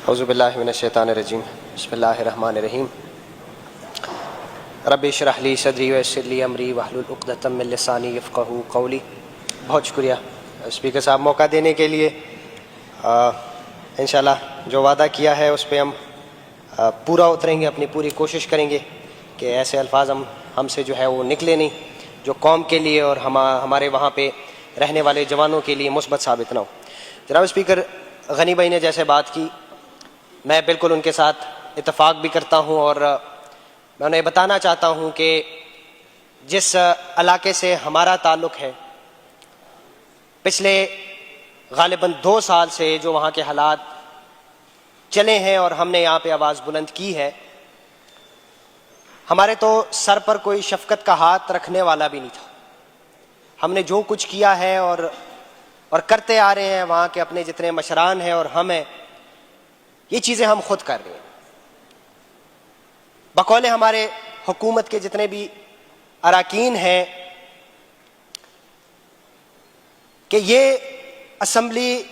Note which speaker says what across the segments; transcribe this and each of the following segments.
Speaker 1: اعوذ باللہ من الشیطان الرجیم بسم اللہ الرحمن الرحیم رب اشرح لی صدری ویسر لی امری واحلل عقدۃ من لسانی یفقہوا قولی۔ بہت شکریہ اسپیکر صاحب موقع دینے کے لیے۔ انشاءاللہ جو وعدہ کیا ہے اس پہ ہم پورا اتریں گے، اپنی پوری کوشش کریں گے کہ ایسے الفاظ ہم سے جو ہے وہ نکلے نہیں جو قوم کے لیے اور ہمارے وہاں پہ رہنے والے جوانوں کے لیے مثبت ثابت نہ ہو۔ جناب اسپیکر، غنی بھائی نے جیسے بات کی میں بالکل ان کے ساتھ اتفاق بھی کرتا ہوں، اور میں انہیں بتانا چاہتا ہوں کہ جس علاقے سے ہمارا تعلق ہے، پچھلے غالباً 2 سال سے جو وہاں کے حالات چلے ہیں اور ہم نے یہاں پہ آواز بلند کی ہے، ہمارے تو سر پر کوئی شفقت کا ہاتھ رکھنے والا بھی نہیں تھا۔ ہم نے جو کچھ کیا ہے اور کرتے آ رہے ہیں، وہاں کے اپنے جتنے مشران ہیں اور ہم ہیں، یہ چیزیں ہم خود کر رہے ہیں۔ بقول ہمارے حکومت کے جتنے بھی اراکین ہیں کہ یہ اسمبلی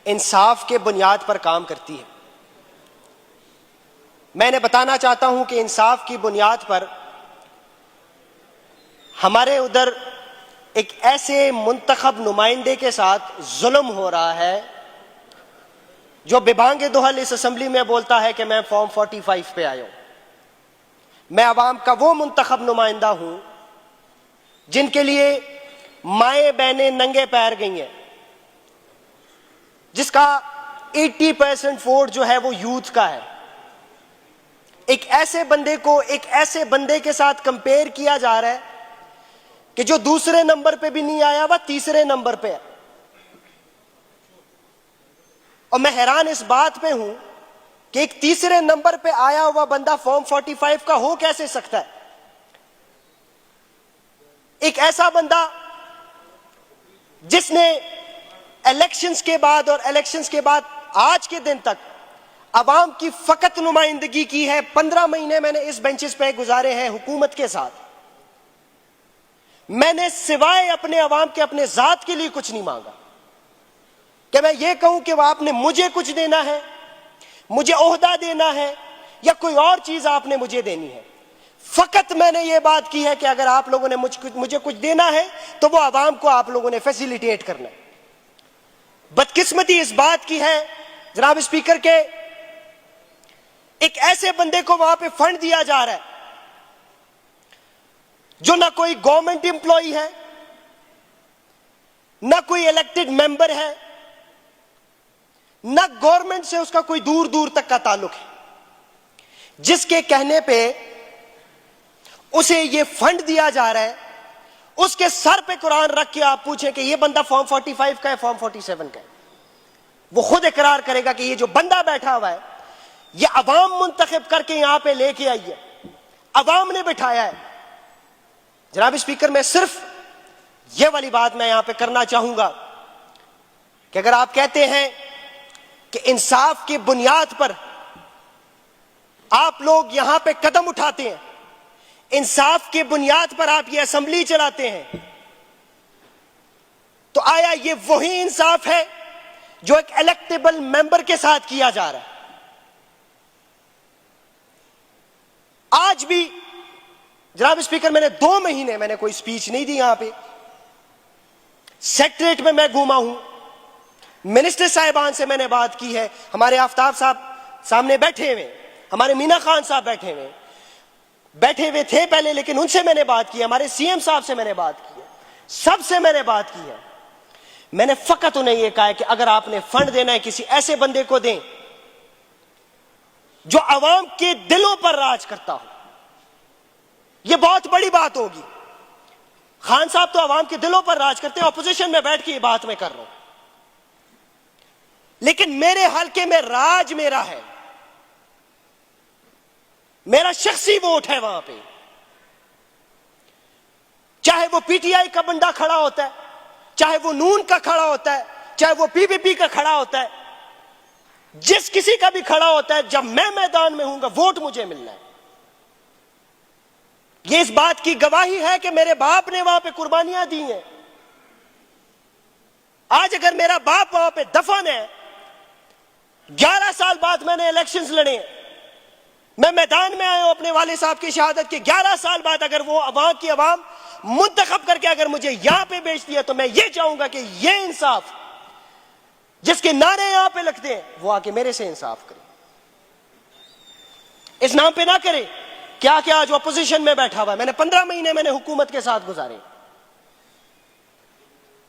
Speaker 1: انصاف کے بنیاد پر کام کرتی ہے۔ میں انہیں بتانا چاہتا ہوں کہ انصاف کی بنیاد پر ہمارے ادھر ایک ایسے منتخب نمائندے کے ساتھ ظلم ہو رہا ہے جو ببانگ دہل اس اسمبلی میں بولتا ہے کہ میں فارم 45 پہ آیا ہوں۔ میں عوام کا وہ منتخب نمائندہ ہوں جن کے لیے مائیں بہنیں ننگے پیر گئی ہیں، جس کا 80% ووٹ جو ہے وہ یوتھ کا ہے۔ ایک ایسے بندے کے ساتھ کمپیئر کیا جا رہا ہے کہ جو دوسرے نمبر پہ بھی نہیں آیا، وہ تیسرے نمبر پہ ہے۔ اور میں حیران اس بات پہ ہوں کہ ایک تیسرے نمبر پہ آیا ہوا بندہ فارم 45 کا ہو کیسے سکتا ہے؟ ایک ایسا بندہ جس نے الیکشنز کے بعد اور الیکشنز کے بعد آج کے دن تک عوام کی فقط نمائندگی کی ہے۔ 15 مہینے میں نے اس بینچز پہ گزارے ہیں حکومت کے ساتھ۔ میں نے سوائے اپنے عوام کے اپنے ذات کے لیے کچھ نہیں مانگا کہ میں یہ کہوں کہ وہ آپ نے مجھے کچھ دینا ہے، مجھے عہدہ دینا ہے یا کوئی اور چیز آپ نے مجھے دینی ہے۔ فقط میں نے یہ بات کی ہے کہ اگر آپ لوگوں نے مجھے کچھ دینا ہے تو وہ عوام کو آپ لوگوں نے فیسیلیٹیٹ کرنا ہے۔ بدقسمتی اس بات کی ہے جناب اسپیکر کے ایک ایسے بندے کو وہاں پہ فنڈ دیا جا رہا ہے جو نہ کوئی گورنمنٹ امپلائی ہے، نہ کوئی الیکٹڈ ممبر ہے، نہ گورنمنٹ سے اس کا کوئی دور دور تک کا تعلق ہے، جس کے کہنے پہ اسے یہ فنڈ دیا جا رہا ہے۔ اس کے سر پہ قرآن رکھ کے آپ پوچھیں کہ یہ بندہ فارم 45 کا ہے، فارم 47 کا ہے، وہ خود اقرار کرے گا کہ یہ جو بندہ بیٹھا ہوا ہے یہ عوام منتخب کر کے یہاں پہ لے کے آئی ہے، عوام نے بٹھایا ہے۔ جناب اسپیکر، میں صرف یہ والی بات میں یہاں پہ کرنا چاہوں گا کہ اگر آپ کہتے ہیں کہ انصاف کی بنیاد پر آپ لوگ یہاں پہ قدم اٹھاتے ہیں، انصاف کی بنیاد پر آپ یہ اسمبلی چلاتے ہیں، تو آیا یہ وہی انصاف ہے جو ایک الیکٹیبل ممبر کے ساتھ کیا جا رہا ہے؟ آج بھی جناب اسپیکر میں نے 2 مہینے میں نے کوئی سپیچ نہیں دی یہاں پہ۔ سیکٹریٹ میں گھوما ہوں، منسٹر صاحبان سے میں نے بات کی ہے، ہمارے آفتاب صاحب سامنے بیٹھے ہوئے، ہمارے مینا خان صاحب بیٹھے ہوئے تھے پہلے، لیکن ان سے میں نے بات کی، ہمارے سی ایم صاحب سے میں نے بات کی ہے، سب سے میں نے بات کی ہے۔ میں نے فقط انہیں یہ کہا ہے کہ اگر آپ نے فنڈ دینا ہے کسی ایسے بندے کو دیں جو عوام کے دلوں پر راج کرتا ہو۔ یہ بہت بڑی بات ہوگی۔ خان صاحب تو عوام کے دلوں پر راج کرتے ہیں، اپوزیشن میں بیٹھ کے یہ بات میں کر رہا ہوں، لیکن میرے حلقے میں راج میرا ہے، میرا شخصی ووٹ ہے وہاں پہ۔ چاہے وہ پی ٹی آئی کا بندہ کھڑا ہوتا ہے، چاہے وہ نون کا کھڑا ہوتا ہے، چاہے وہ پی پی پی کا کھڑا ہوتا ہے، جس کسی کا بھی کھڑا ہوتا ہے، جب میں میدان میں ہوں گا ووٹ مجھے ملنا ہے۔ یہ اس بات کی گواہی ہے کہ میرے باپ نے وہاں پہ قربانیاں دی ہیں۔ آج اگر میرا باپ وہاں پہ دفن ہے، 11 سال بعد میں نے الیکشنز لڑے ہیں, میں میدان میں آیا ہوں اپنے والد صاحب کی شہادت کے 11 سال بعد. اگر وہ عوام کی عوام منتخب کر کے اگر مجھے یہاں پہ بیچ دیا تو میں یہ چاہوں گا کہ یہ انصاف جس کے نعرے یہاں پہ لگتے ہیں وہ آ کے میرے سے انصاف کرے, اس نام پہ نہ کرے کیا کیا جو اپوزیشن میں بیٹھا ہوا ہے. میں نے 15 مہینے میں نے حکومت کے ساتھ گزارے.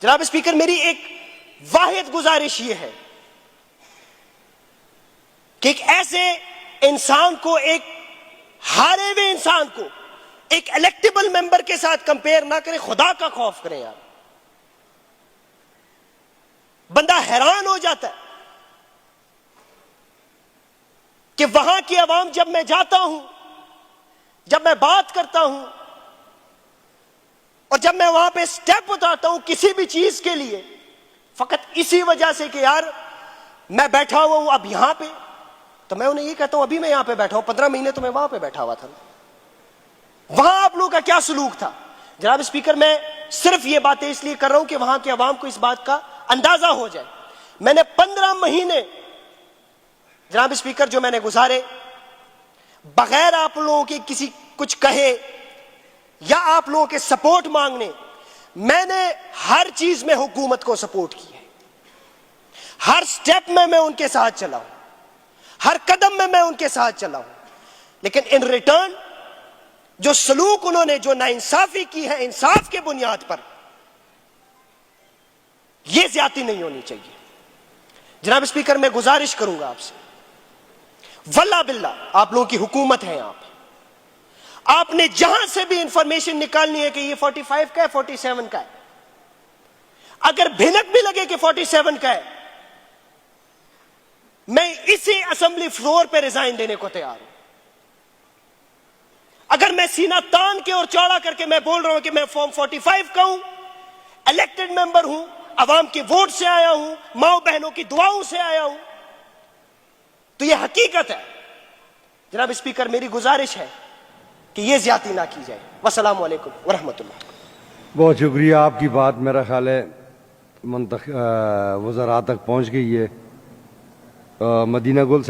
Speaker 1: جناب اسپیکر, میری ایک واحد گزارش یہ ہے کہ ایک ایسے انسان کو, ایک ہارے ہوئے انسان کو ایک الیکٹیبل ممبر کے ساتھ کمپیئر نہ کریں. خدا کا خوف کریں یار, بندہ حیران ہو جاتا ہے کہ وہاں کی عوام, جب میں جاتا ہوں, جب میں بات کرتا ہوں اور جب میں وہاں پہ سٹیپ اٹھاتا ہوں کسی بھی چیز کے لیے, فقط اسی وجہ سے کہ یار میں بیٹھا ہوا ہوں اب یہاں پہ, تو میں انہیں یہ کہتا ہوں ابھی میں یہاں پہ بیٹھا ہوں, 15 مہینے تو میں وہاں پہ بیٹھا ہوا تھا. وہاں آپ لوگوں کا کیا سلوک تھا؟ جناب اسپیکر, میں صرف یہ باتیں اس لیے کر رہا ہوں کہ وہاں کے عوام کو اس بات کا اندازہ ہو جائے. میں نے 15 مہینے جناب اسپیکر جو میں نے گزارے بغیر آپ لوگوں کے کسی کچھ کہے یا آپ لوگوں کے سپورٹ مانگنے, میں نے ہر چیز میں حکومت کو سپورٹ کی ہے. ہر سٹیپ میں ان کے ساتھ چلا ہوں, ہر قدم میں ان کے ساتھ چلا ہوں. لیکن ان ریٹرن جو سلوک انہوں نے, جو ناانصافی کی ہے انصاف کے بنیاد پر, یہ زیادتی نہیں ہونی چاہیے. جناب اسپیکر, میں گزارش کروں گا آپ سے, واللہ باللہ آپ لوگوں کی حکومت ہے یہاں پہ, آپ نے جہاں سے بھی انفارمیشن نکالنی ہے کہ یہ 45 کا ہے 47 کا ہے, اگر بھنک بھی لگے کہ 47 کا ہے, میں اسی اسمبلی فلور پہ ریزائن دینے کو تیار ہوں. اگر میں سینہ تان کے اور چوڑا کر کے میں بول رہا ہوں کہ میں فارم 45 کا ہوں, الیکٹڈ ممبر ہوں, عوام کے ووٹ سے آیا ہوں, ماؤں بہنوں کی دعاؤں سے آیا ہوں, تو یہ حقیقت ہے. جناب اسپیکر, میری گزارش ہے کہ یہ زیادتی نہ کی جائے. والسلام علیکم ورحمۃ اللہ.
Speaker 2: بہت شکریہ. آپ کی بات میرا خیال ہے وزراء تک پہنچ گئی ہے. مدینہ گل